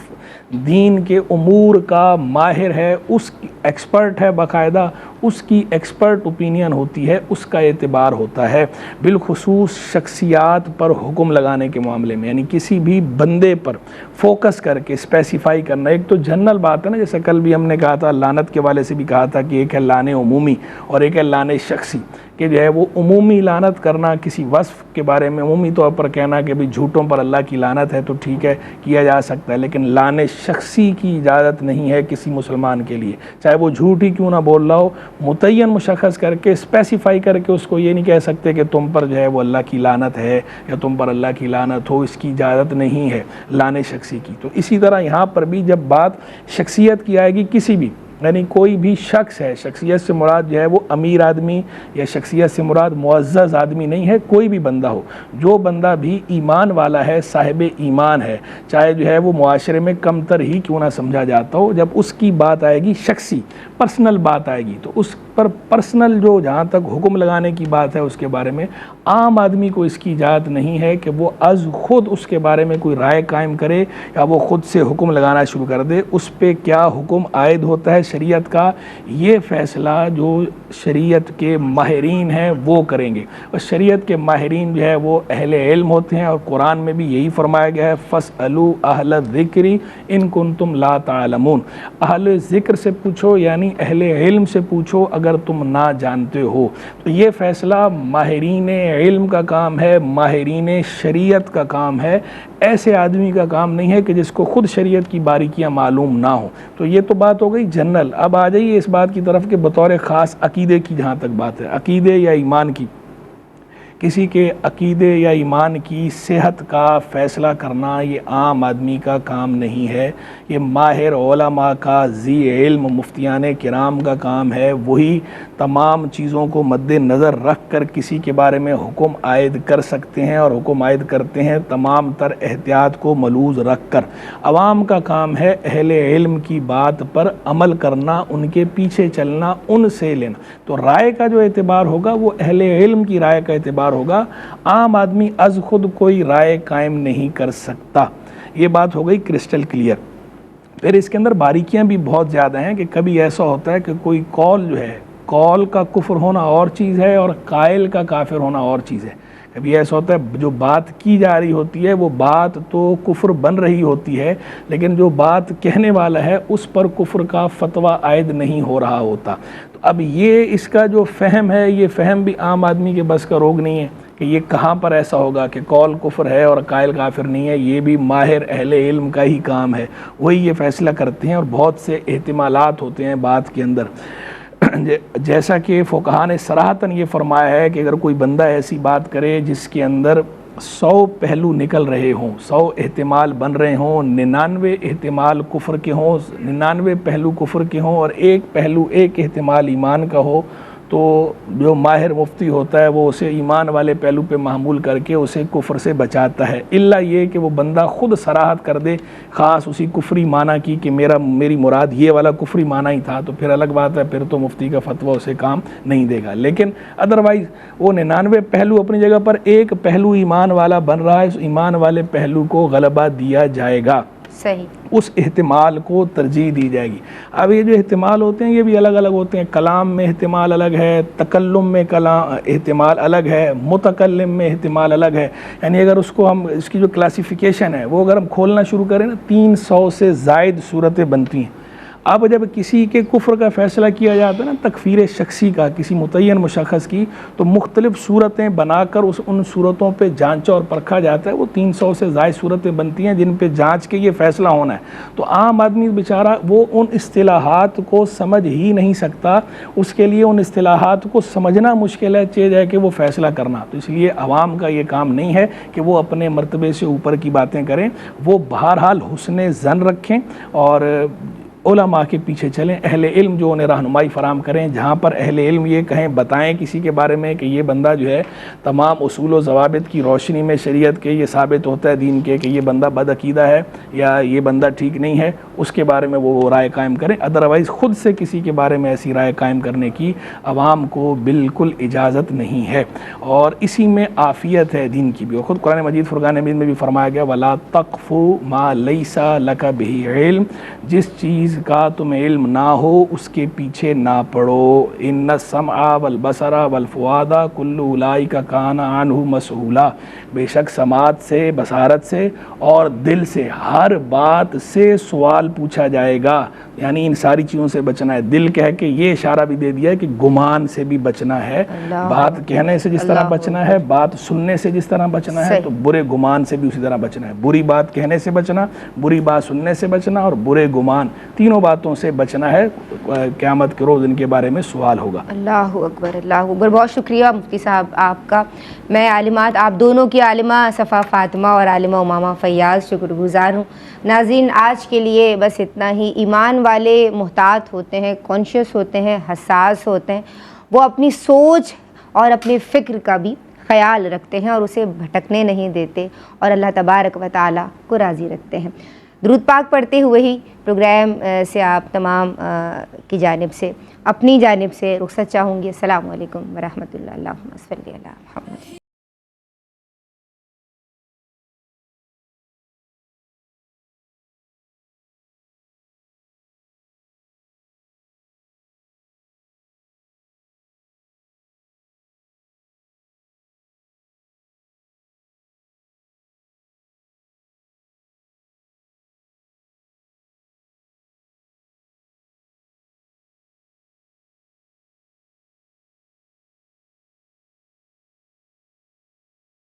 دین کے امور کا ماہر ہے، اس ایکسپرٹ ہے، باقاعدہ اس کی ایکسپرٹ اوپینین ہوتی ہے، اس کا اعتبار ہوتا ہے، بالخصوص شخصیات پر حکم لگانے کے معاملے میں، یعنی کسی بھی بندے پر فوکس کر کے اسپیسیفائی کرنا۔ ایک تو جنرل بات ہے نا، جیسے کل بھی ہم نے کہا تھا، لعنت کے والے سے بھی کہا تھا کہ ایک ہے لعن عمومی اور ایک ہے لعن شخصی، کہ جو ہے وہ عمومی لعنت کرنا کسی وصف کے بارے میں، عمومی طور پر کہنا کہ بھی جھوٹوں پر اللہ کی لعنت ہے تو ٹھیک ہے کیا جا سکتا ہے، لیکن لعن شخصی کی اجازت نہیں ہے کسی مسلمان کے لیے، چاہے وہ جھوٹ ہی کیوں نہ بول رہا ہو، متعین مشخص کر کے اسپیسیفائی کر کے اس کو یہ نہیں کہہ سکتے کہ تم پر جو ہے وہ اللہ کی لعنت ہے یا تم پر اللہ کی لعنت ہو، اس کی اجازت نہیں ہے لعن شخصی کی۔ تو اسی طرح یہاں پر بھی جب بات شخصیت کی آئے گی، کسی بھی یعنی کوئی بھی شخص ہے، شخصیت سے مراد جو ہے وہ امیر آدمی یا شخصیت سے مراد معزز آدمی نہیں ہے، کوئی بھی بندہ ہو، جو بندہ بھی ایمان والا ہے، صاحب ایمان ہے، چاہے جو ہے وہ معاشرے میں کم تر ہی کیوں نہ سمجھا جاتا ہو، جب اس کی بات آئے گی شخصی پرسنل بات آئے گی تو اس پر پرسنل جو جہاں تک حکم لگانے کی بات ہے اس کے بارے میں عام آدمی کو اس کی اجازت نہیں ہے کہ وہ از خود اس کے بارے میں کوئی رائے قائم کرے یا وہ خود سے حکم لگانا شروع کر دے۔ اس پہ کیا حکم عائد ہوتا ہے شریعت کا، یہ فیصلہ جو شریعت کے ماہرین ہیں وہ کریں گے، اور شریعت کے ماہرین جو ہے وہ اہل علم ہوتے ہیں، اور قرآن میں بھی یہی فرمایا گیا ہے فَاسْأَلُوا أَهْلَ الذِّكْرِ إِن كُنتُمْ لَا تَعْلَمُونَ، اہل ذکر سے پوچھو، یعنی اہل علم سے پوچھو اگر تم نہ جانتے ہو۔ تو یہ فیصلہ ماہرین علم کا کام ہے، ماہرین شریعت کا کام ہے، ایسے آدمی کا کام نہیں ہے کہ جس کو خود شریعت کی باریکیاں معلوم نہ ہوں۔ تو یہ تو بات ہو گئی جنرل۔ اب آ جائیے اس بات کی طرف کہ بطور خاص عقیدے کی جہاں تک بات ہے، عقیدے یا ایمان کی، کسی کے عقیدے یا ایمان کی صحت کا فیصلہ کرنا یہ عام آدمی کا کام نہیں ہے، یہ ماہر علماء کا، ذی علم مفتیان کرام کا کام ہے۔ وہی تمام چیزوں کو مد نظر رکھ کر کسی کے بارے میں حکم عائد کر سکتے ہیں، اور حکم عائد کرتے ہیں تمام تر احتیاط کو ملوز رکھ کر۔ عوام کا کام ہے اہل علم کی بات پر عمل کرنا، ان کے پیچھے چلنا، ان سے لینا۔ تو رائے کا جو اعتبار ہوگا وہ اہل علم کی رائے کا اعتبار ہوگا، عام آدمی از خود کوئی رائے قائم نہیں کر سکتا۔ یہ بات ہو گئی کرسٹل کلیئر۔ پھر اس کے اندر باریکیاں بھی بہت زیادہ ہیں کہ کبھی ایسا ہوتا ہے کہ کوئی قول جو ہے، قول کا کفر ہونا اور چیز ہے اور قائل کا کافر ہونا اور چیز ہے۔ کبھی ایسا ہوتا ہے جو بات کی جا رہی ہوتی ہے وہ بات تو کفر بن رہی ہوتی ہے، لیکن جو بات کہنے والا ہے اس پر کفر کا فتویٰ عائد نہیں ہو رہا ہوتا۔ تو اب یہ اس کا جو فہم ہے، یہ فہم بھی عام آدمی کے بس کا روگ نہیں ہے کہ یہ کہاں پر ایسا ہوگا کہ قول کفر ہے اور قائل کافر نہیں ہے۔ یہ بھی ماہر اہل علم کا ہی کام ہے، وہی یہ فیصلہ کرتے ہیں، اور بہت سے احتمالات ہوتے ہیں بات کے اندر۔ جیسا کہ فقہاء نے صراحتاً یہ فرمایا ہے کہ اگر کوئی بندہ ایسی بات کرے جس کے اندر 100 پہلو نکل رہے ہوں، 100 احتمال بن رہے ہوں، 99 احتمال کفر کے ہوں، 99 پہلو کفر کے ہوں اور ایک پہلو، ایک احتمال ایمان کا ہو، تو جو ماہر مفتی ہوتا ہے وہ اسے ایمان والے پہلو پہ محمول کر کے اسے کفر سے بچاتا ہے، الا یہ کہ وہ بندہ خود صراحت کر دے خاص اسی کفری معنی کی کہ میری مراد یہ والا کفری معنی ہی تھا، تو پھر الگ بات ہے، پھر تو مفتی کا فتویٰ اسے کام نہیں دے گا۔ لیکن ادروائز وہ 99 پہلو اپنی جگہ پر ایک پہلو ایمان والا بن رہا ہے، اس ایمان والے پہلو کو غلبہ دیا جائے گا، صحیح، اس احتمال کو ترجیح دی جائے گی۔ اب یہ جو احتمال ہوتے ہیں یہ بھی الگ الگ ہوتے ہیں، کلام میں احتمال الگ ہے، تکلم میں احتمال الگ ہے، متکلم میں احتمال الگ ہے۔ یعنی اگر اس کو ہم، اس کی جو کلاسیفیکیشن ہے وہ اگر ہم کھولنا شروع کریں نا، 300 سے زائد صورتیں بنتی ہیں۔ اب جب کسی کے کفر کا فیصلہ کیا جاتا ہے نا، تکفیر شخصی کا، کسی متعین مشخص کی، تو مختلف صورتیں بنا کر ان صورتوں پہ جانچا اور پرکھا جاتا ہے۔ وہ 300 سے زائد صورتیں بنتی ہیں جن پہ جانچ کے یہ فیصلہ ہونا ہے۔ تو عام آدمی بیچارہ وہ ان اصطلاحات کو سمجھ ہی نہیں سکتا، اس کے لیے ان اصطلاحات کو سمجھنا مشکل ہے، چیز ہے کہ وہ فیصلہ کرنا۔ تو اس لیے عوام کا یہ کام نہیں ہے کہ وہ اپنے مرتبے سے اوپر کی باتیں کریں، وہ بہرحال حسن ظن رکھیں اور علماء کے پیچھے چلیں، اہل علم جو انہیں رہنمائی فراہم کریں۔ جہاں پر اہل علم یہ کہیں، بتائیں کسی کے بارے میں کہ یہ بندہ جو ہے تمام اصول و ضوابط کی روشنی میں شریعت کے یہ ثابت ہوتا ہے دین کے کہ یہ بندہ بد عقیدہ ہے یا یہ بندہ ٹھیک نہیں ہے، اس کے بارے میں وہ رائے قائم کریں۔ ادروائز خود سے کسی کے بارے میں ایسی رائے قائم کرنے کی عوام کو بالکل اجازت نہیں ہے، اور اسی میں عافیت ہے دین کی بھی۔ اور خود قرآن مجید فرقان حمید میں بھی فرمایا گیا وَلَا تَقْفُ مَا لَيْسَ لَكَ بِهِ عِلْم، جس چیز کا تمہیں علم نہ ہو اس کے پیچھے نہ پڑو۔ ان السمع والبصر والفؤاد کل اولئک کان عنہ مسئولا، بے شک سماعت سے، بصارت سے اور دل سے ہر بات سے سوال پوچھا جائے گا۔ یعنی ان ساری چیزوں سے بچنا ہے۔ دل کہہ کے یہ اشارہ بھی دے دیا ہے کہ گمان سے بھی بچنا ہے، بات کہنے سے جس طرح بچنا ہے، بات سننے سے جس طرح بچنا ہے، تو برے گمان سے بھی اسی طرح بچنا ہے۔ بری بات کہنے سے بچنا، بری بات سننے سے بچنا اور برے گمان، تینوں باتوں سے بچنا ہے۔ قیامت کے روز ان کے بارے میں سوال ہوگا۔ اللہ اکبر، اللہ اکبر۔ بہت شکریہ مفتی صاحب آپ کا۔ میں عالمات آپ دونوں کی، عالمہ صفا فاطمہ اور عالمہ امامہ فیاض، شکر گزار ہوں۔ ناظرین آج کے لیے بس اتنا ہی۔ ایمان والے محتاط ہوتے ہیں، کانشیس ہوتے ہیں، حساس ہوتے ہیں، وہ اپنی سوچ اور اپنے فکر کا بھی خیال رکھتے ہیں اور اسے بھٹکنے نہیں دیتے، اور اللہ تبارک و تعالیٰ کو راضی رکھتے ہیں۔ درود پاک پڑھتے ہوئے ہی پروگرام سے آپ تمام کی جانب سے، اپنی جانب سے رخصت چاہوں گی۔ السلام علیکم ورحمۃ اللہ۔ اللہم صلی علی محمد۔